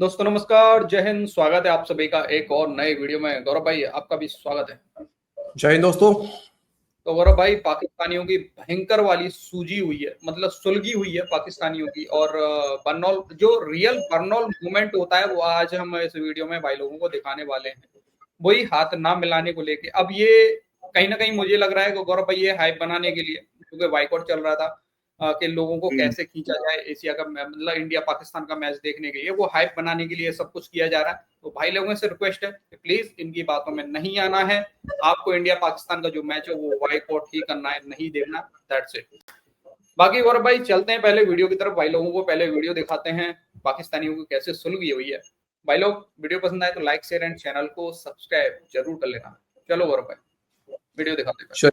दोस्तों नमस्कार, जय हिंद। स्वागत है आप सभी का एक और नए वीडियो में। गौरव भाई आपका भी स्वागत है। जय हिंद दोस्तों। तो गौरव भाई, पाकिस्तानियों की भयंकर वाली सूजी हुई है, मतलब सुलगी हुई है पाकिस्तानियों की। और बर्नौल, जो रियल बर्नौल मूवमेंट होता है, वो आज हम इस वीडियो में भाई लोगों को दिखाने वाले हैं। वही हाथ ना मिलाने को लेके अब ये कहीं ना कहीं मुझे लग रहा है कि गौरव भाई ये हाइप बनाने के लिए, क्योंकि बाइकआउट चल रहा था कि लोगों को कैसे खींचा जाए एशिया का मतलब इंडिया पाकिस्तान का मैच देखने के लिए, वो हाइप बनाने के लिए सब कुछ किया जा रहा है। तो भाई लोगों से रिक्वेस्ट है कि प्लीज इनकी बातों में नहीं आना है। आपको इंडिया पाकिस्तान का जो मैच है वो बाइकआउट ही करना है, नहीं देखना। That's it. बाकी गौरव भाई चलते हैं पहले वीडियो की तरफ। भाई लोगों को पहले वीडियो दिखाते हैं पाकिस्तानियों को कैसे सुलगी हुई है। भाई लोग वीडियो पसंद आए तो लाइक शेयर एंड चैनल को सब्सक्राइब जरूर कर लेना। चलो गौरव भाई वीडियो दिखाते हैं।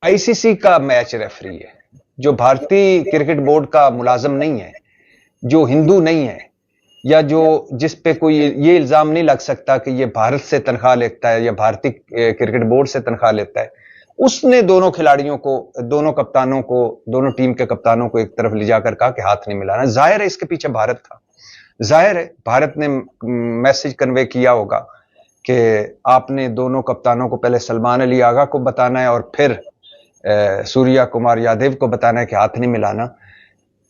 आईसीसी का मैच रेफरी है, जो भारतीय क्रिकेट बोर्ड का मुलाजम नहीं है, जो हिंदू नहीं है, या जो जिस पे कोई ये इल्जाम नहीं लग सकता कि ये भारत से तनख्वाह लेता है या भारतीय क्रिकेट बोर्ड से तनख्वाह लेता है, उसने दोनों खिलाड़ियों को, दोनों कप्तानों को, दोनों टीम के कप्तानों को एक तरफ ले जाकर कहा कि हाथ नहीं मिलाना। जाहिर है इसके पीछे भारत था। जाहिर है भारत ने मैसेज कन्वे किया होगा कि आपने दोनों कप्तानों को पहले सलमान अली आगा को बताना है और फिर सूर्या कुमार यादव को बताना है कि हाथ नहीं मिलाना,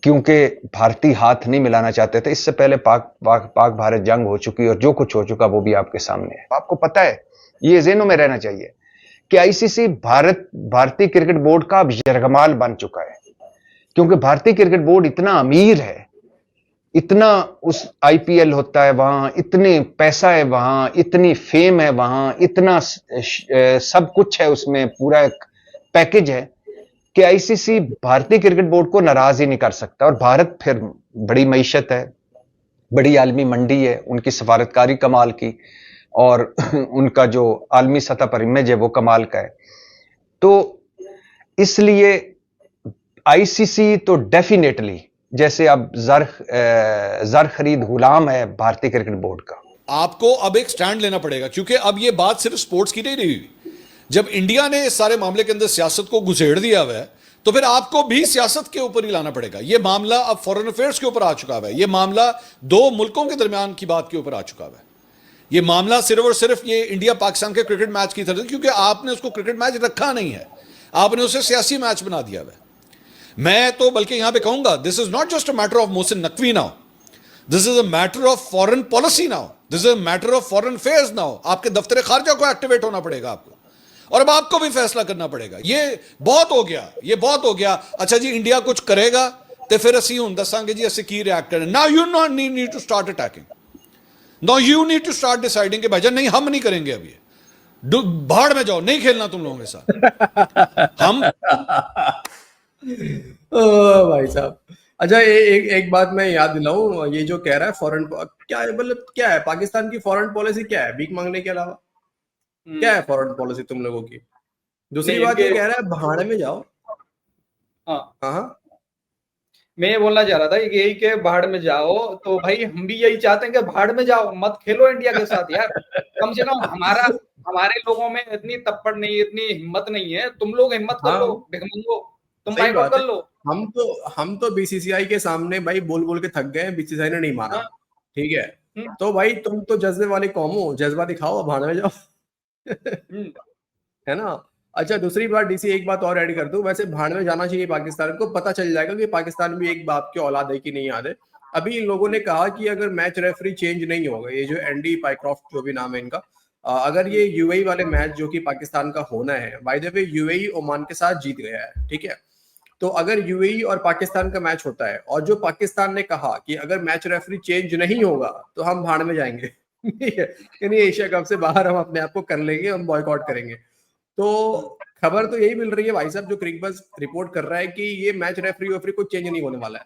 क्योंकि भारतीय हाथ नहीं मिलाना चाहते थे। इससे पहले पाक भारत जंग हो चुकी और जो कुछ हो चुका वो भी आपके सामने है। आपको पता है, ये ज़हनों में रहना चाहिए कि आईसीसी भारतीय क्रिकेट बोर्ड का अब यरगमाल बन चुका है, क्योंकि भारतीय क्रिकेट बोर्ड इतना अमीर है, इतना उस आईपीएल होता है वहां, इतने पैसा है वहां, इतनी फेम है वहां, इतना सब कुछ है उसमें, पूरा एक पैकेज है कि आईसीसी भारतीय क्रिकेट बोर्ड को नाराज ही नहीं कर सकता। और भारत फिर बड़ी मईशत है, बड़ी आलमी मंडी है, उनकी सफारतकारी कमाल की, और उनका जो आलमी सतह पर इमेज है वो कमाल का है। तो इसलिए आईसीसी तो डेफिनेटली, जैसे अब जर खरीद गुलाम है भारतीय क्रिकेट बोर्ड का। आपको अब एक स्टैंड लेना पड़ेगा, क्योंकि अब ये बात सिर्फ स्पोर्ट्स की नहीं रही। जब इंडिया ने इस सारे मामले के अंदर सियासत को घुसेड़ दिया हुआ है, तो फिर आपको भी सियासत के ऊपर ही लाना पड़ेगा। यह मामला अब फॉरेन अफेयर्स के ऊपर आ चुका है। यह मामला दो मुल्कों के दरमियान की बात के ऊपर आ चुका है। यह मामला सिर्फ और सिर्फ ये इंडिया पाकिस्तान के क्रिकेट मैच की तरह, क्योंकि आपने उसको क्रिकेट मैच रखा नहीं है, आपने उसे सियासी मैच बना दिया है। मैं तो बल्कि यहां पे कहूंगा, this is not just a matter of Mohsin Naqvi now, this is a matter of foreign policy now, this is a matter of foreign affairs now. आपके दफ्तर खारजा को एक्टिवेट होना पड़ेगा आपको, और अब आपको भी फैसला करना पड़ेगा। ये बहुत हो गया, ये बहुत हो गया। अच्छा जी, इंडिया कुछ करेगा तो फिर ਅਸੀਂ ਹੁਣ ਦੱਸਾਂਗੇ ਜੀ ਅਸੀਂ ਕੀ ਰਿਐक्ਟ करना। Now you not need to start attacking, now you need to start deciding कि भाईजान नहीं, हम नहीं करेंगे। अब ये भाड़ में जाओ, नहीं खेलना तुम लोगों के साथ हम। भाई साहब, अच्छा एक बात मैं याद दिलाऊं, ये जो कह रहा है फॉरेन, क्या है, मतलब क्या है पाकिस्तान की फॉरेन पॉलिसी? क्या है भीख मांगने के अलावा? क्या है फॉरेन पॉलिसी तुम लोगों की? दूसरी बात ये कह रहा है भाड़ में जाओ। हाँ, मैं ये बोलना चाह रहा था यही कि भाड़ में जाओ, तो भाई हम भी यही चाहते हैं कि भाड़ में जाओ, मत खेलो इंडिया के साथ यार। कम से कम हमारे लोगों में इतनी तप्पड़ नहीं, इतनी हिम्मत नहीं है। तुम लोग हिम्मत कर लो, भिखमंगो, तुम बाइकआउट कर लो। हम तो बीसीसीआई के सामने भाई बोल बोल के थक गए, बीसीसीआई ने नहीं माना। ठीक है, तो भाई तुम तो जज्बे वाली कौम हो, जज्बा दिखाओ, भाड़ में जाओ। है ना? अच्छा, दूसरी बात डीसी, एक बात और ऐड कर दूं, वैसे भाड़ में जाना चाहिए पाकिस्तान को। पता चल जाएगा कि पाकिस्तान भी एक बाप की औलाद है कि नहीं याद है। अभी इन लोगों ने कहा कि अगर मैच रेफरी चेंज नहीं होगा, ये जो एंडी पाइक्रॉफ्ट जो भी नाम है इनका, अगर ये यूएई वाले मैच जो कि पाकिस्तान का होना है, by the way UAE Oman के साथ जीत गया है, ठीक है, तो अगर यूएई और पाकिस्तान का मैच होता है और जो पाकिस्तान ने कहा कि अगर मैच रेफरी चेंज नहीं होगा तो हम भाड़ में जाएंगे, यानी एशिया कप से बाहर हम अपने आप को कर लेंगे, हम बॉयकॉट करेंगे। तो खबर तो यही मिल रही है भाई साहब, जो क्रिकबज़ रिपोर्ट कर रहा है कि ये मैच रेफरी को चेंज नहीं होने वाला है।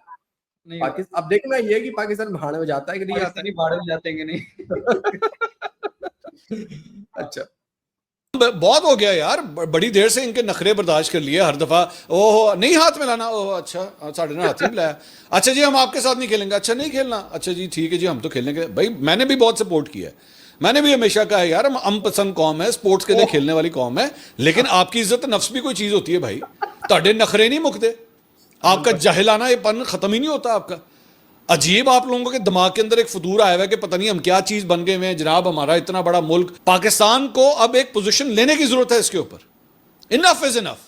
अब देखना ये है कि पाकिस्तान भाड़ में जाता है कि नहीं आता है। भाड़ में जाते हैं नहीं। अच्छा, बहुत हो गया यार, बड़ी देर से इनके नखरे बर्दाश्त कर लिए। हर दफा ओह नहीं हाथ मिलाना, ओह अच्छा साढ़े ने हाथ ही मिलाया, अच्छा जी हम आपके साथ नहीं खेलेंगे, अच्छा नहीं खेलना, अच्छा जी ठीक है जी हम तो खेलेंगे। भाई मैंने भी बहुत सपोर्ट किया है, मैंने भी हमेशा कहा है यार हम पसंद कौम है, स्पोर्ट्स के लिए खेलने वाली कौम है, लेकिन आपकी इज्जत नफ्स भी कोई चीज होती है भाई। ताड़े नखरे नहीं मुकते, आपका जाहिलाना ये पन खत्म ही नहीं होता आपका। अजीब आप लोगों के दिमाग के अंदर एक फतूर आया हुआ है कि पता नहीं हम क्या चीज बन गए हुए हैं जनाब, हमारा इतना बड़ा मुल्क पाकिस्तान को अब एक पोजीशन लेने की जरूरत है इसके ऊपर। इनफ इज इनफ,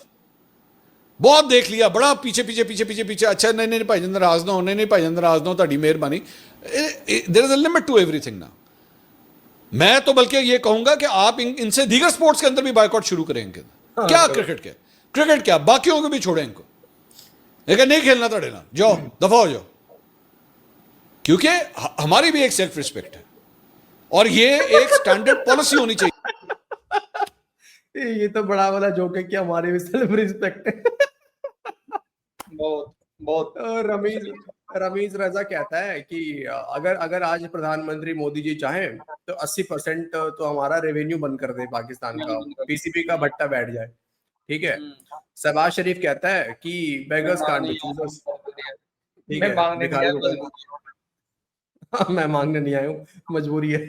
बहुत देख लिया, बड़ा पीछे पीछे पीछे पीछे पीछे। अच्छा नहीं नहीं भाईजान नाराज ना हो, नहीं नहीं भाईजान नाराज ना हो, ताड़ी मेहरबानी। There is a limit to everything ना। मैं तो बल्कि ये कहूंगा कि आप इनसे दीगर स्पोर्ट्स के अंदर भी बायकॉट शुरू करेंगे। क्या क्रिकेट के, क्रिकेट क्या, बाकियों को भी छोड़ें इनको, लेकिन नहीं खेलना तड़े ना, जाओ दफा हो जाओ। क्योंकि हमारी भी एक सेल्फ रिस्पेक्ट है और ये एक स्टैंडर्ड पॉलिसी होनी चाहिए। ये तो बड़ा वाला जोक है कि हमारे भी सेल्फ रिस्पेक्ट है। बहुत बहुत। रमीज रमीज रजा कहता है कि अगर अगर आज प्रधानमंत्री मोदी जी चाहें तो 80% तो हमारा रेवेन्यू बंद कर दे पाकिस्तान का, पीसीबी का भट्टा बैठ जाए। ठीक है। शहबाज शरीफ कहता है कि बेगर्स कांट बी चूजर्स। ठीक है, भिखारियों को मैं मांगने नहीं आया हूँ, मजबूरी है,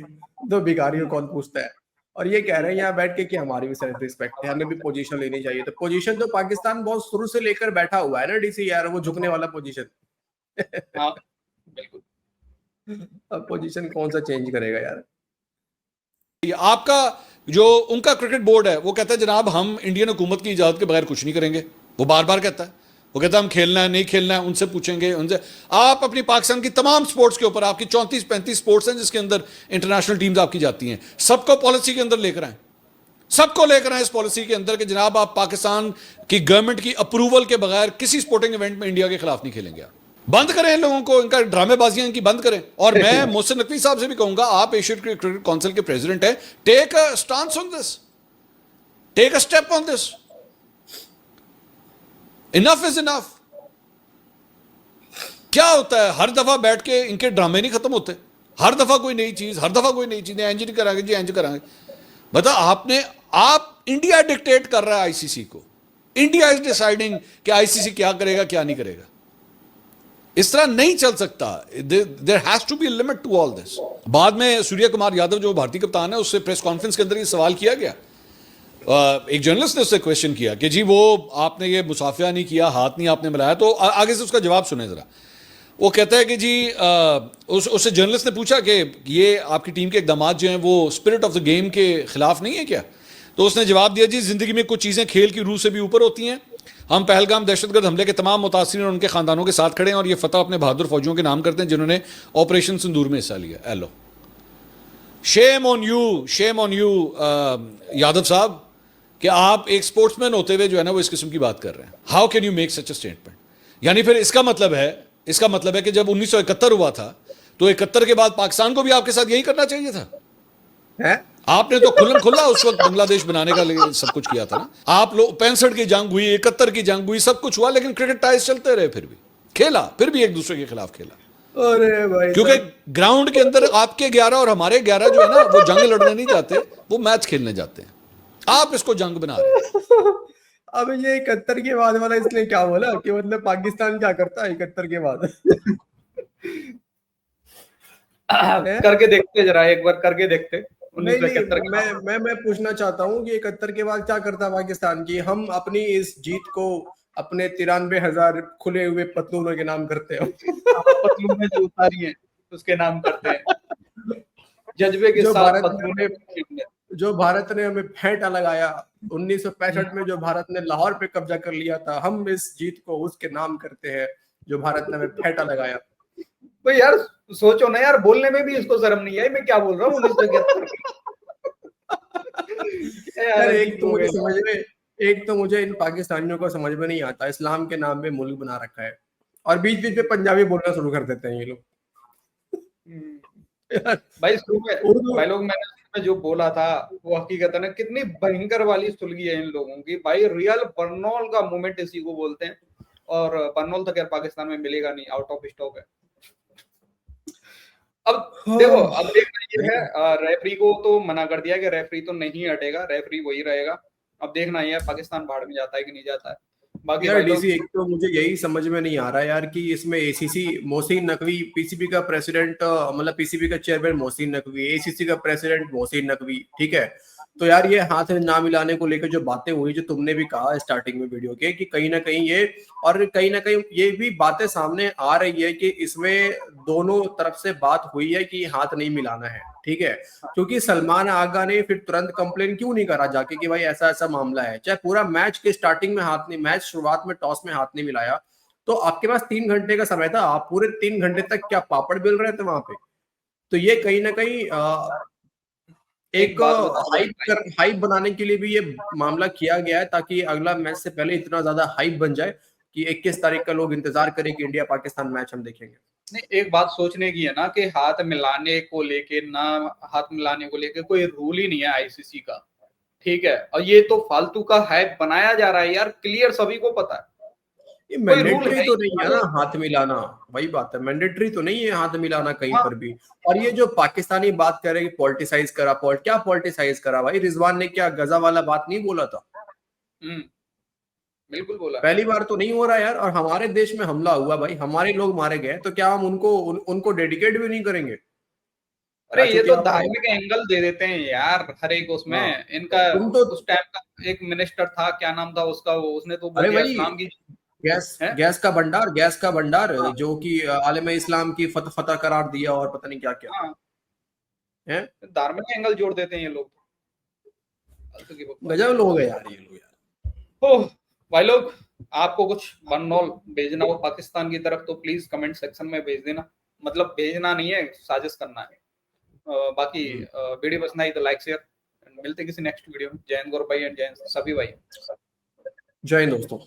तो भिखारियों कौन पूछता है। और ये कह रहे हैं यहाँ बैठ के कि हमारी भी सेल्फ रिस्पेक्ट है, हमें भी पोजीशन लेनी चाहिए। तो पोजीशन तो पाकिस्तान बहुत शुरू से लेकर बैठा हुआ है ना डीसी यार, वो झुकने वाला पोजीशन। हाँ बिल्कुल। अब पोजीशन कौन सा चेंज करेगा यार। आपका जो उनका क्रिकेट बोर्ड है वो कहता है जनाब हम इंडियन हुकूमत की इजाजत के बगैर कुछ नहीं करेंगे। वो बार बार कहता है, वो कहता है हम खेलना है नहीं खेलना है उनसे पूछेंगे, उनसे। आप अपनी पाकिस्तान की तमाम स्पोर्ट्स के ऊपर, आपकी 34-35 स्पोर्ट्स हैं जिसके अंदर इंटरनेशनल टीम्स आपकी जाती हैं, सबको पॉलिसी के अंदर लेकर आए, सबको लेकर आए इस पॉलिसी के अंदर कि जनाब आप पाकिस्तान की गवर्नमेंट की अप्रूवल के बगैर किसी स्पोर्टिंग इवेंट में इंडिया के खिलाफ नहीं खेलेंगे। आप बंद करें इन लोगों को, इनका ड्रामेबाजियां इनकी बंद करें। और मैं मोहसिन नकवी साहब से भी कहूंगा, आप एशियन क्रिकेट काउंसिल के प्रेसिडेंट हैं, take a stance on this, take a step on this. Enough is enough. क्या होता है हर दफा बैठ के इनके ड्रामे नहीं खत्म होते, हर दफा कोई नई चीज, हर दफा कोई नई चीज, एंज नहीं करांगे जी, एंज करांगे। बता आप इंडिया डिक्टेट कर रहा है आईसीसी को, इंडिया इज डिसाइडिंग कि आईसीसी क्या करेगा क्या नहीं करेगा। इस तरह नहीं चल सकता। There has to be limit to all this. बाद में सूर्य कुमार यादव जो भारतीय कप्तान है उससे प्रेस कॉन्फ्रेंस के अंदर ये सवाल किया गया, एक जर्नलिस्ट ने उससे क्वेश्चन किया कि जी वो आपने ये मुसाफिया नहीं किया, हाथ नहीं आपने मिलाया, तो आगे से उसका जवाब सुने जरा। वो कहता है कि जी उससे जर्नलिस्ट ने पूछा कि ये आपकी टीम के इकदाम जो हैं वो स्पिरिट ऑफ द गेम के खिलाफ नहीं है क्या? तो उसने जवाब दिया जी जिंदगी में कुछ चीज़ें खेल की रूह से भी ऊपर होती हैं। हम पहलगाम दहशतगर्द हमले के तमाम मुतासिरीन और उनके खानदानों के साथ खड़े हैं और ये फतह अपने बहादुर फौजियों के नाम करते हैं जिन्होंने ऑपरेशन सिंदूर में हिस्सा लिया। Hello, shame on you Yadav साहब कि आप एक स्पोर्ट्समैन होते हुए जो है ना वो इस किस्म की बात कर रहे हैं। How can you make such a statement? यानी फिर इसका मतलब है कि जब 1971 हुआ था तो 71 के बाद पाकिस्तान को भी आपके साथ यही करना चाहिए था है? आपने तो खुल्लम खुल्ला उस वक्त बांग्लादेश बनाने का सब कुछ किया था ना। आप लोग 65 की जंग हुई, 71 की जंग हुई, सब कुछ हुआ, लेकिन क्रिकेट टाइज चलते रहे, फिर भी खेला, फिर भी एक दूसरे के खिलाफ खेला। अरे भाई, क्योंकि ग्राउंड के अंदर आपके 11 और हमारे 11 जो है ना वो जंग लड़ने नहीं जाते, वो मैच खेलने जाते हैं। आप इसको जंग बना रहे हैं। अब ये 71 के बाद वाला इसलिए क्या बोला कि मतलब पाकिस्तान क्या करता है 71 के बाद? करके देखते जरा, एक बार करके देखते। नहीं, मैं पूछना चाहता हूँ कि 71 के बाद क्या करता पाकिस्तान की? हम अपनी इस जीत को अपने 93,000 खुले हुए पतलूनों के नाम करते हैं। पतलूनें जो उतारी हैं उसके नाम करते हैं, जज्बे के साथ पतलूनें। जो भारत ने हमें फेंटा लगाया 1965 में, जो भारत ने लाहौर पे कब्जा कर लिया था, हम इस जीत को उसके नाम करते हैं जो भारत ने हमें फेंटा लगाया। तो यार सोचो ना यार, बोलने में भी इसको शर्म नहीं आई, मैं क्या बोल रहा हूँ 1971। एक तो मुझे इन पाकिस्तानियों को समझ में नहीं आता, इस्लाम के नाम पे मुल्क बना रखा है और बीच बीच में पंजाबी बोलना शुरू कर देते हैं ये लोग। भाई भाई लोग, मैंने जो बोला था वो हकीकत है ना, कितनी भयंकर वाली सुलगी है इन लोगों की। भाई रियल बर्नौल का मूवमेंट इसी को बोलते हैं, और बर्नौल तो खैर पाकिस्तान में मिलेगा नहीं, आउट ऑफ स्टॉक है। अब देखो, अब देखना ये है, रेफरी को तो मना कर दिया कि रेफरी तो नहीं हटेगा, रेफरी वही रहेगा। अब देखना ये है पाकिस्तान बाहर में जाता है कि नहीं जाता है। बाकी यार डीसी, एक तो मुझे यही समझ में नहीं आ रहा यार कि इसमें एसीसी मोहसिन नकवी, पीसीबी का प्रेसिडेंट, मतलब पीसीबी का चेयरमैन मोहसिन नकवी, एसीसी का प्रेसिडेंट मोहसिन नकवी, ठीक है, तो यार ये हाथ ना मिलाने को लेकर जो बातें हुई, जो तुमने भी कहा स्टार्टिंग में वीडियो के, कि कहीं ना कहीं ये, और कहीं ना कहीं ये भी बातें सामने आ रही है कि इसमें दोनों तरफ से बात हुई है कि हाथ नहीं मिलाना है, ठीक है। क्योंकि सलमान आगा ने फिर तुरंत कंप्लेन क्यों नहीं करा जाके कि भाई ऐसा ऐसा मामला है, चाहे पूरा मैच के स्टार्टिंग में हाथ नहीं, मैच शुरुआत में टॉस में हाथ नहीं मिलाया, तो आपके पास 3 घंटे का समय था, आप पूरे 3 घंटे तक क्या पापड़ बेल रहे थे वहां पे? तो ये कहीं ना कहीं एक एक बात बताओ भाई, हाइप बनाने के लिए भी ये मामला किया गया है, ताकि अगला मैच से पहले इतना ज्यादा हाइप बन जाए कि 21 तारीख का लोग इंतजार करें कि इंडिया पाकिस्तान मैच हम देखेंगे। नहीं एक बात सोचने की है ना कि हाथ मिलाने को लेके ना, हाथ मिलाने को लेके कोई रूल ही नहीं है आईसीसी का, ठीक है। और ये तो फालतू का हाइप बनाया जा रहा है यार, क्लियर सभी को पता है, ये कोई रूल मैंडेटरी है तो ही नहीं है नहीं। ना हाथ मिलाना, वही बात है, मैंडेटरी तो नहीं है हाथ मिलाना कहीं पर भी। और ये जो पाकिस्तानी बात कर रहे हैं कि पॉलिटिसाइज करा, क्या पॉलिटिसाइज करा भाई? रिजवान ने क्या गजा वाला बात नहीं बोला था? हम्म, बिल्कुल बोला। पहली बार तो नहीं हो रहा यार, और हमारे देश में हमला हुआ भाई, हमारे लोग मारे गए, तो क्या हम उनको डेडिकेट भी नहीं करेंगे? अरे ये तो क्या हुआ धार्मिक एंगल दे देते हैं यार हर एक उसमें। हाँ, इनका तुम तो, उस टाइम का एक मिनिस्टर था, क्या नाम था उसका, वो उसने तो बोल अरे दिया भाई, इस्लाम की गैस है। गैस का भंडार हाँ जो कि आलम इस्लाम की फतह करार दिया, और पता नहीं क्या क्या हाँ, है। धार्मिक एंगल जोड़ देते हैं ये लोग, फालतू की बकवास। गजब लोग है यार ये लोग यार। ओह भाई लोग, आपको कुछ बननॉल भेजना हो पाकिस्तान की तरफ तो प्लीज कमेंट सेक्शन में भेज देना, मतलब भेजना नहीं है, साजिश करना है। बाकी वीडियो पसंद आई तो लाइक शेयर, मिलते हैं किसी नेक्स्ट वीडियो में। जय हिंद गौरव भाई एंड जय हिंद सभी भाई। जय हिंद दोस्तों।